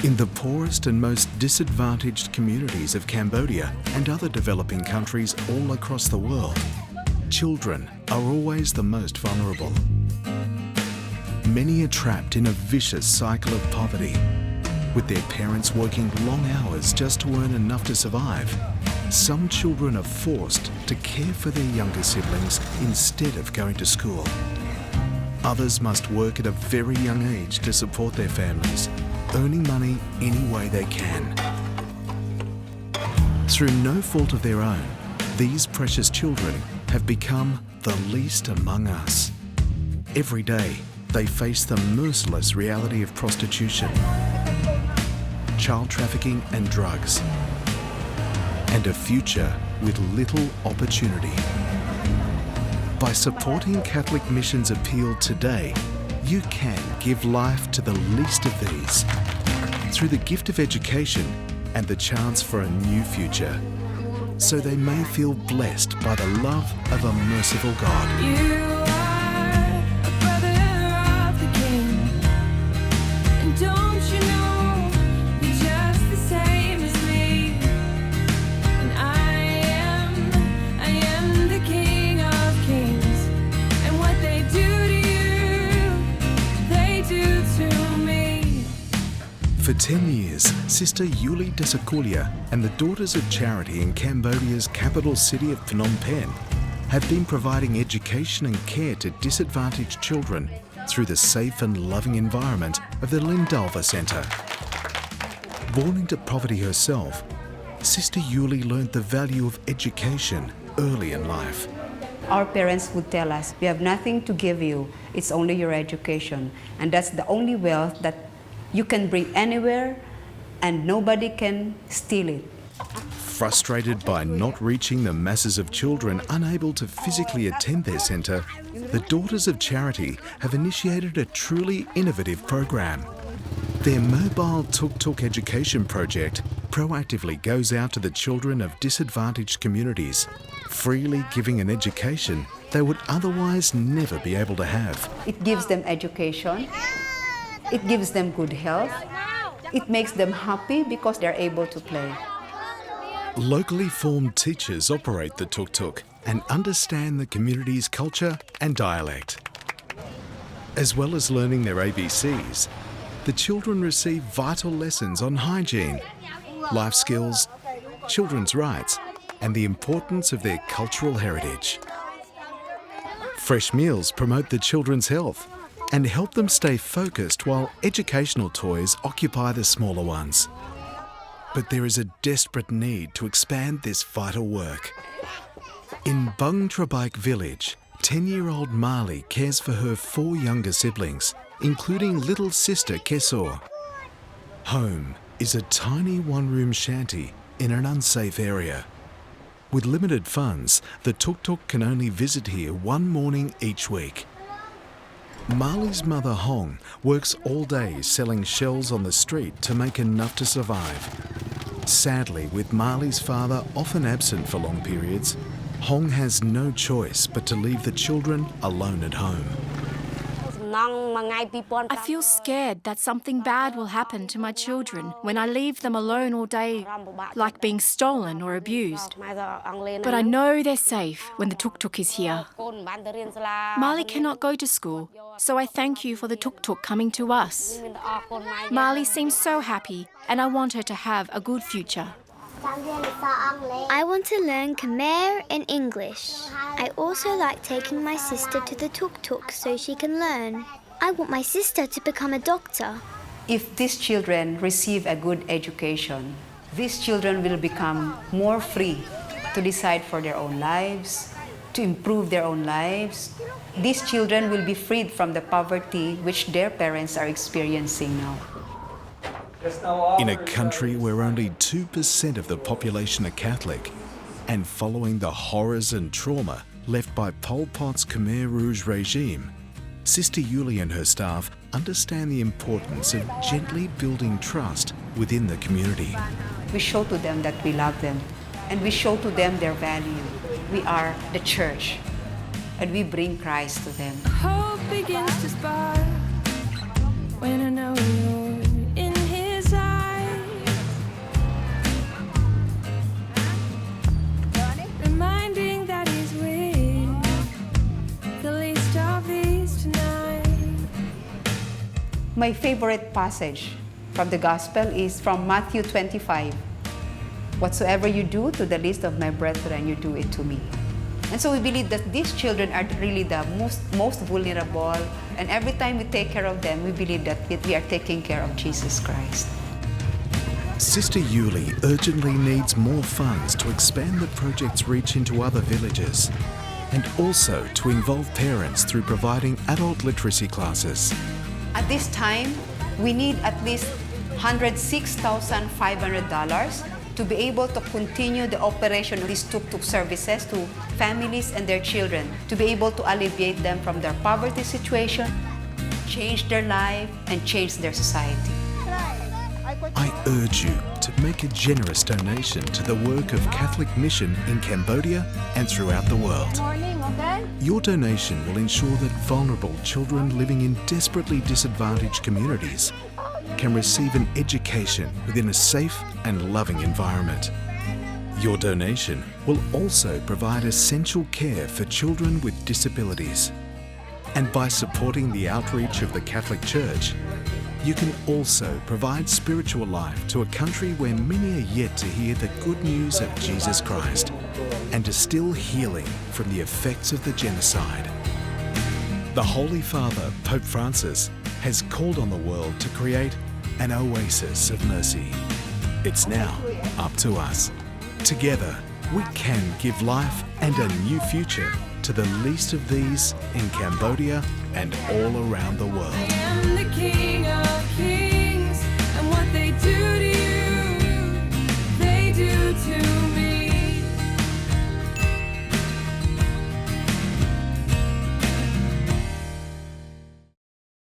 In the poorest and most disadvantaged communities of Cambodia and other developing countries all across the world, children are always the most vulnerable. Many are trapped in a vicious cycle of poverty, with their parents working long hours just to earn enough to survive. Some children are forced to care for their younger siblings instead of going to school. Others must work at a very young age to support their families, earning money any way they can. Through no fault of their own, these precious children have become the least among us. Every day, they face the merciless reality of prostitution, child trafficking and drugs, and a future with little opportunity. By supporting Catholic Mission's appeal today, you can give life to the least of these through the gift of education and the chance for a new future, so they may feel blessed by the love of a merciful God. You are a brother of the King, and don't you know you're just the same as me? And I am the King of Kings, and what they do to you, they do to me. For 10 years, Sister Yuli Desakulia and the Daughters of Charity in Cambodia's capital city of Phnom Penh have been providing education and care to disadvantaged children through the safe and loving environment of the Lindalva Centre. Born into poverty herself, Sister Yuli learned the value of education early in life. Our parents would tell us, we have nothing to give you, it's only your education. And that's the only wealth that you can bring anywhere and nobody can steal it. Frustrated by not reaching the masses of children unable to physically attend their centre, the Daughters of Charity have initiated a truly innovative program. Their mobile tuk-tuk education project proactively goes out to the children of disadvantaged communities, freely giving an education they would otherwise never be able to have. It gives them education, it gives them good health, it makes them happy because they're able to play. Locally formed teachers operate the tuk-tuk and understand the community's culture and dialect. As well as learning their ABCs, the children receive vital lessons on hygiene, life skills, children's rights, and the importance of their cultural heritage. Fresh meals promote the children's health and help them stay focused while educational toys occupy the smaller ones. But there is a desperate need to expand this vital work. In Bung Trabaik village, 10-year-old Mali cares for her 4 younger siblings, including little sister Kesor. Home is a tiny one-room shanty in an unsafe area. With limited funds, the tuk-tuk can only visit here one morning each week. Mali's mother Hong works all day selling shells on the street to make enough to survive. Sadly, with Mali's father often absent for long periods, Hong has no choice but to leave the children alone at home. I feel scared that something bad will happen to my children when I leave them alone all day, like being stolen or abused. But I know they're safe when the tuk-tuk is here. Mali cannot go to school, so I thank you for the tuk-tuk coming to us. Mali seems so happy, and I want her to have a good future. I want to learn Khmer and English. I also like taking my sister to the tuk-tuk so she can learn. I want my sister to become a doctor. If these children receive a good education, these children will become more free to decide for their own lives, to improve their own lives. These children will be freed from the poverty which their parents are experiencing now. In a country where only 2% of the population are Catholic, and following the horrors and trauma left by Pol Pot's Khmer Rouge regime, Sister Yuli and her staff understand the importance of gently building trust within the community. We show to them that we love them, and we show to them their value. We are the church, and we bring Christ to them. Hope begins to spark when I know you're in His eyes. My favorite passage from the Gospel is from Matthew 25. Whatsoever you do to the least of my brethren, you do it to me. And so we believe that these children are really the most vulnerable, and every time we take care of them, we believe that we are taking care of Jesus Christ. Sister Yuli urgently needs more funds to expand the project's reach into other villages, and also to involve parents through providing adult literacy classes. At this time, we need at least $106,500 to be able to continue the operation of these tuk-tuk services to families and their children, to be able to alleviate them from their poverty situation, change their life, and change their society. I urge you to make a generous donation to the work of Catholic Mission in Cambodia and throughout the world. Your donation will ensure that vulnerable children living in desperately disadvantaged communities can receive an education within a safe and loving environment. Your donation will also provide essential care for children with disabilities. And by supporting the outreach of the Catholic Church, you can also provide spiritual life to a country where many are yet to hear the good news of Jesus Christ and distill healing from the effects of the genocide. The Holy Father, Pope Francis, has called on the world to create an oasis of mercy. It's now up to us. Together, we can give life and a new future to the least of these in Cambodia and all around the world.